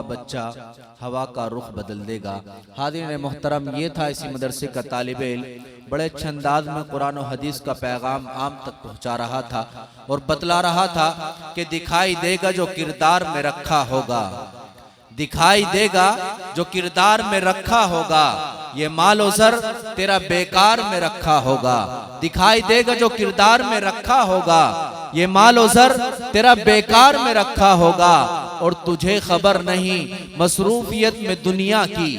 बच्चा हवा का रुख बदल देगा। हाज़िरीन मोहतरम, ये था इसी मदरसे का तालिब इल्म, बड़े अच्छे अंदाज में कुरान और हदीस का पैगाम आम तक पहुँचा रहा था और बतला रहा था कि दिखाई देगा जो किरदार में रखा होगा, दिखाई देगा जो किरदार में रखा होगा, ये माल और ज़र तेरा बेकार में रखा होगा। दिखाई देगा जो किरदार में रखा होगा, ये माल और ज़र तेरा बेकार में रखा होगा। और तुझे खबर नहीं मसरूफियत में दुनिया की,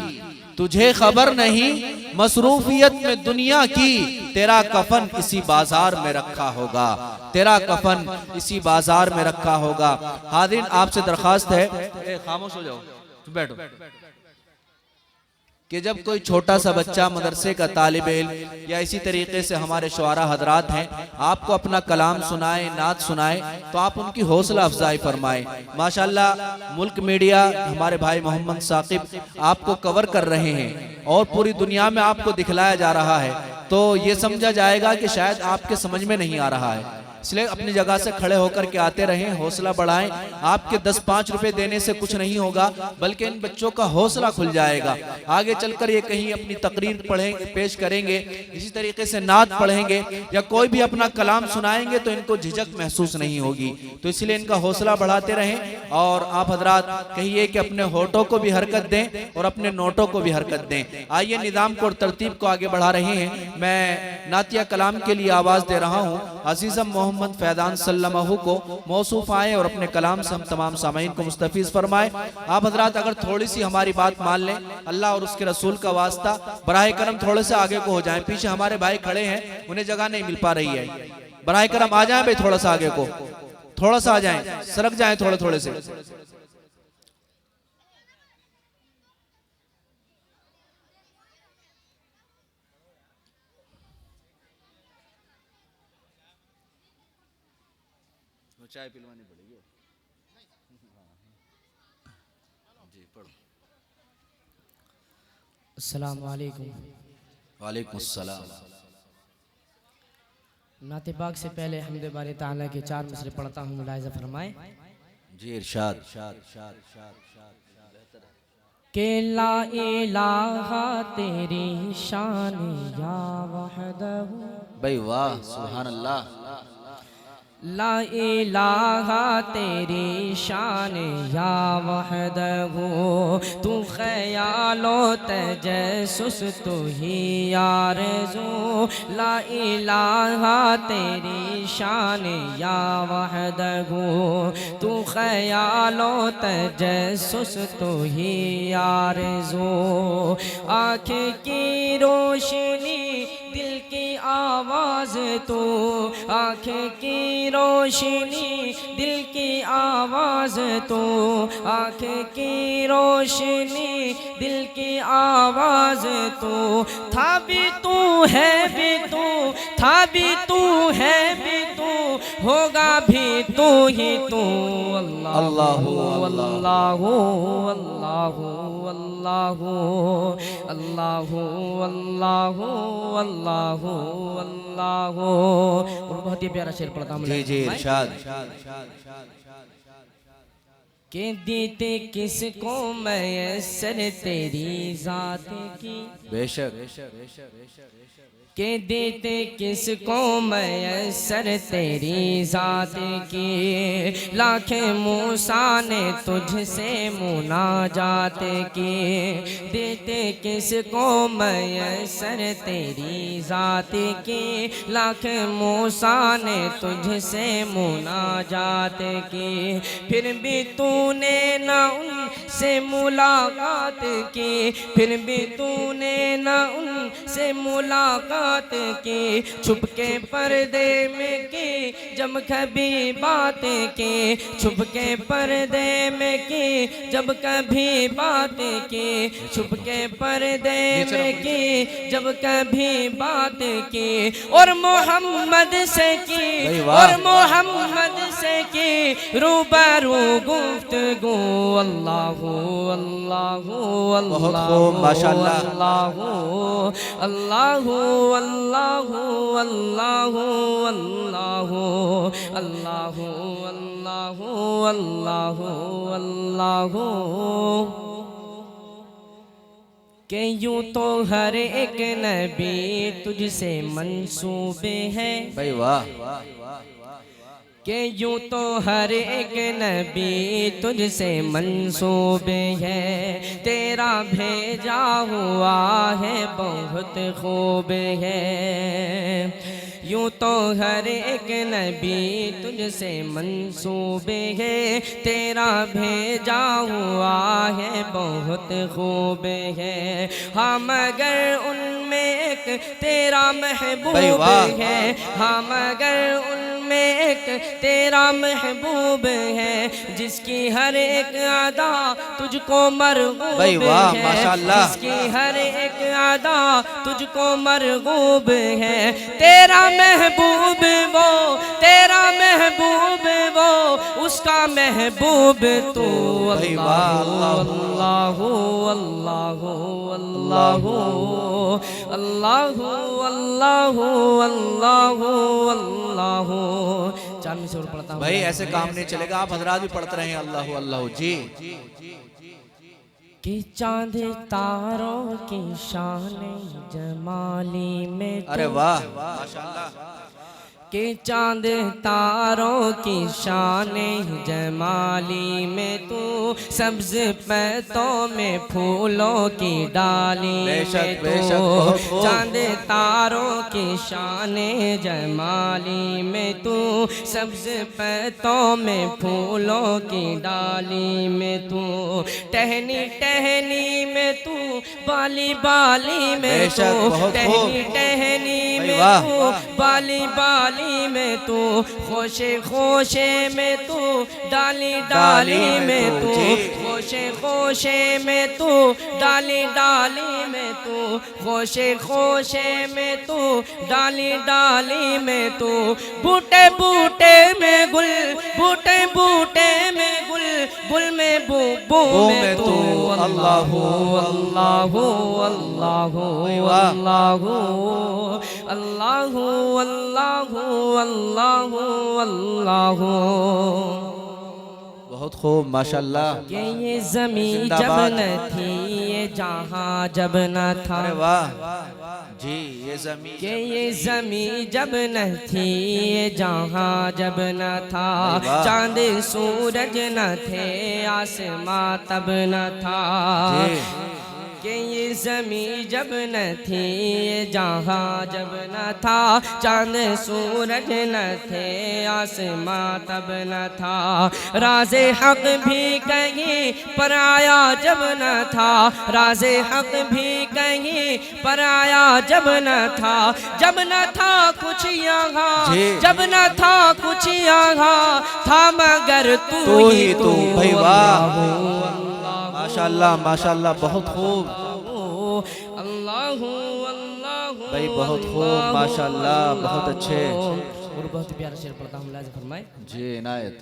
तुझे खबर नहीं मसरूफियत में दुनिया की, तेरा कफन इसी बाजार में रखा होगा, तेरा कफन इसी बाजार में रखा होगा। हाज़िरीन, आपसे दरखास्त है, खामोश हो जाओ, बैठो, कि जब कोई छोटा सा बच्चा मदरसे का तालिब इल्म या इसी तरीके से हमारे शुआरा हजरात हैं, आपको अपना कलाम सुनाए, नात सुनाए, तो आप उनकी हौसला अफजाई फरमाएं। माशाअल्लाह मुल्क मीडिया हमारे भाई मोहम्मद साकिब आपको कवर कर रहे हैं और पूरी दुनिया में आपको दिखलाया जा रहा है, तो ये समझा जाएगा कि शायद आपके समझ में नहीं आ रहा है। इसलिए अपनी जगह से खड़े होकर के आते रहें, हौसला बढ़ाएं। आपके 10-5 रुपए देने से कुछ नहीं होगा, बल्कि इन बच्चों का हौसला खुल जाएगा। आगे चलकर ये कहीं अपनी तकरीर पढ़ेंगे, पेश करेंगे, इसी तरीके से नात पढ़ेंगे या कोई भी अपना कलाम सुनाएंगे तो इनको झिझक महसूस नहीं होगी। तो इसलिए इनका हौसला बढ़ाते रहें और आप हजरात कहिए कि अपने होठों को भी हरकत दें और अपने नोटों को भी हरकत दें। आइए निज़ाम को और तरतीब को आगे बढ़ा रहे हैं। मैं नातिया कलाम के लिए आवाज़ दे रहा हूँ। अजीज़म मोहम्मद फैज़ान सल्लल्लाहु को मौसूफ आए और अपने कलाम से हम तमाम सामीन को मुस्तफीज़ फरमाए। आप हजरात अगर थोड़ी सी हमारी बात मान लें, अल्लाह और उसके रसूल का वास्ता, बराए करम थोड़े से आगे को हो जाएं। पीछे हमारे भाई खड़े हैं, उन्हें जगह नहीं मिल पा रही है। बराए करम आ जाएं भाई, थोड़ा सा आगे को, थोड़ा सा आ जाएं, सरक जाएं थोड़े थोड़े से। चाय पिलवानी पड़ेगी जी, पढ़ो। अस्सलाम वालेकुम। वालेकुम अस्सलाम। नाते पाक से पहले हम्द बारी ताला के 4 मिसरे पढ़ता हूँ, मुलाहिज़ा फरमाएं जी। इरशाद। के ला इलाहा तेरी शान या वहदहू, भाई वाह, सुभान अल्लाह। ला इलाहा तेरी शान या वहदहू, तू ख्यालो तजस्सुस तू ही आरज़ू। ला इलाहा तेरी शान या वहदहू, तू ख्यालो तजस्सुस तू ही आरज़ू। आँख की रोशनी दिल की आवाज़ तू, आँख की रोशनी दिल की आवाज़ तू, आँख की रोशनी दिल की आवाज़ तू। था भी तू है भी तू, था भी तू है भी तू, होगा भी तू ही तू। अल्लाहु अल्लाहु अल्लाहु अल्लाहु अल्लाहु अल्लाहु अल्लाहु अल्लाहु। और बहुत ही प्यारा शेर पढ़ता हूँ जी जी, इरशाद। के देते किसको मैसर तेरी ज़ात की, बेशक। के देते किसको मैसर तेरी ज़ात की। लाख मूसा ने तुझसे मुनाजात की, देते किसको मैसर तेरी ज़ात की। लाख मूसा ने तुझसे मुनाजात की, फिर भी तूने न उनसे मुलाकात की, फिर भी तूने न उनसे मुलाकात की। छुप के पर्दे में की जब कभी बात की, छुप के पर्दे में की जब कभी बात की, छुप के पर्दे में की जब कभी बात की। और मोहम्मद से की, और मोहम्मद से की रूबरू गुफ्तगू। अल्लाहु अल्लाहु अल्लाहु माशाअल्लाह, अल्लाहु अल्लाहु अल्लाहु अल्लाहु अल्लाहु अल्लाहु अल्लाहु अल्लाह अल्लाह कि यूं तो हर एक नबी तुझसे मंसूबे हैं भाई वाह। कि यूं तो हर एक नबी तुझसे मंसूबे हैं, तेरा भेजा हुआ है बहुत खूब है। यूं तो हर एक नबी तुझसे मंसूबे है, तेरा भेजा हुआ है बहुत खूब है। हाँ मगर उनमें एक तेरा महबूब है, हाँ मगर उनमें एक तेरा महबूब है, जिसकी हर एक अदा तुझको मरगूब है, जिसकी हर एक अदा तुझको मरगूब है। तेरा महबूब वो, तेरा महबूब वो, उसका महबूब तू। अल्लाह अल्लाह अल्लाह अल्लाह अल्लाह अल्लाह अल्लाह अल्लाह। चार में से और पढ़ता हूँ भाई, ऐसे काम नहीं चलेगा, आप हजरात भी पढ़ते रहे अल्लाह अल्लाह जी। कि चांद तारों की शान जमाली में, अरे वाह माशाल्लाह। कि चांद तारों की शान जमाली में तू, सब्ज पैतों में फूलों की डाली में तू। चांद तारों की शान जमाली में तू, सब्ज पैतों में फूलों की डाली में तू। टहनी टहनी में तू, बाली बाली में तू, टहनी टहनी में तू, बाली बाली में तू, खोशे खोशे में तू, डाली डाली में तू, खोशे खोशे में तू, डाली डाली में तू, खोशे खोशे में तू, डाली डाली में तू। बूटे बूटे में गुल, बूटे बूटे में गुल, गुल में बूबू में तू। अल्लाह अल्लाह अल्लाह अल्लाह अल्लाह अल्लाह अल्लाह अल्लाह। बहुत खूब माशाल्लाह। ये ज़मीं जब न थी, ये जहां जब न था। अरे वाह जी। ये ज़मीं जब न थी, ये जहां जब न था। चांद सूरज न थे, आसमां तब न था। कि ये ज़मीं जब न थी, ये जहां जब न था। चांद सूरज न थे, आसमां तब न था। राज़े हक भी कहीं पर आया जब न था, राज़े हक भी कहीं पर आया जब न था। जब न था कुछ यहाँ, जब न था कुछ यहाँ, था मगर तू ही तू। भाई वाह माशाल्लाह माशाल्लाह, बहुत खूब अल्लाह अल्लाह भाई, बहुत खूब माशाल्लाह, बहुत अच्छे। और बहुत प्यारा शेर पढ़ता हूँ, लाज़ फरमाए जी इनायत।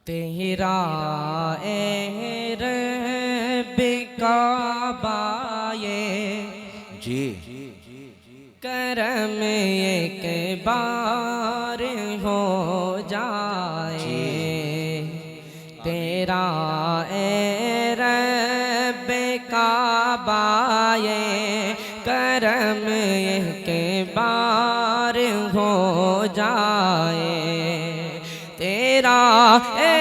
तेरा ए रब काबा ये जी करम एक बार हो जाए। तेरा ए रब काबा ये करम एक बार हो जाए। तेरा ए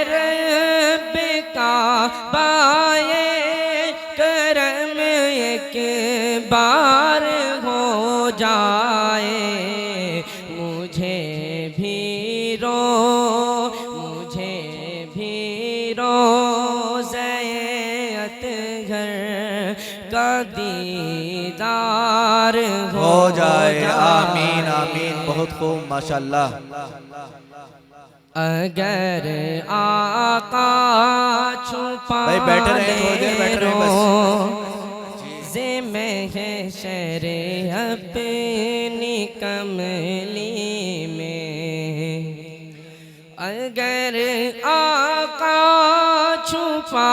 रब काबा ये करम एक बार हो जाए। मुझे भी रोज़े-ए अतहर का दीदार हो जाए। आमीन आमीन, बहुत खूब माशाल्लाह। अगर आका छुपा भाई बैठे रहे, थोड़ी देर बैठे रहे बस। महशर अपनी कमली में, अगर आका छुपा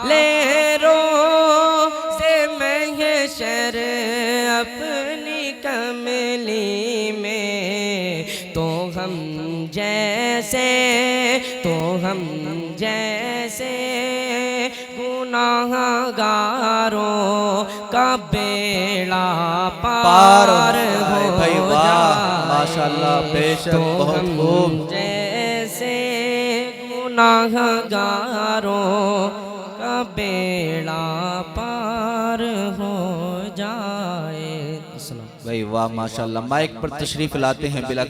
ले रोज़े महशर अपनी कमली में, तो हम जैसे जैसे गुनाहगारों का बेड़ा पार हो भाई वाह, माशाअल्लाह, बेशक, तो बहुत हम खूब। जैसे गुनाहगारों का बेड़ा पार हो जाए। भाई वाह, माशाअल्लाह। माइक पर तशरीफ लाते हैं बिला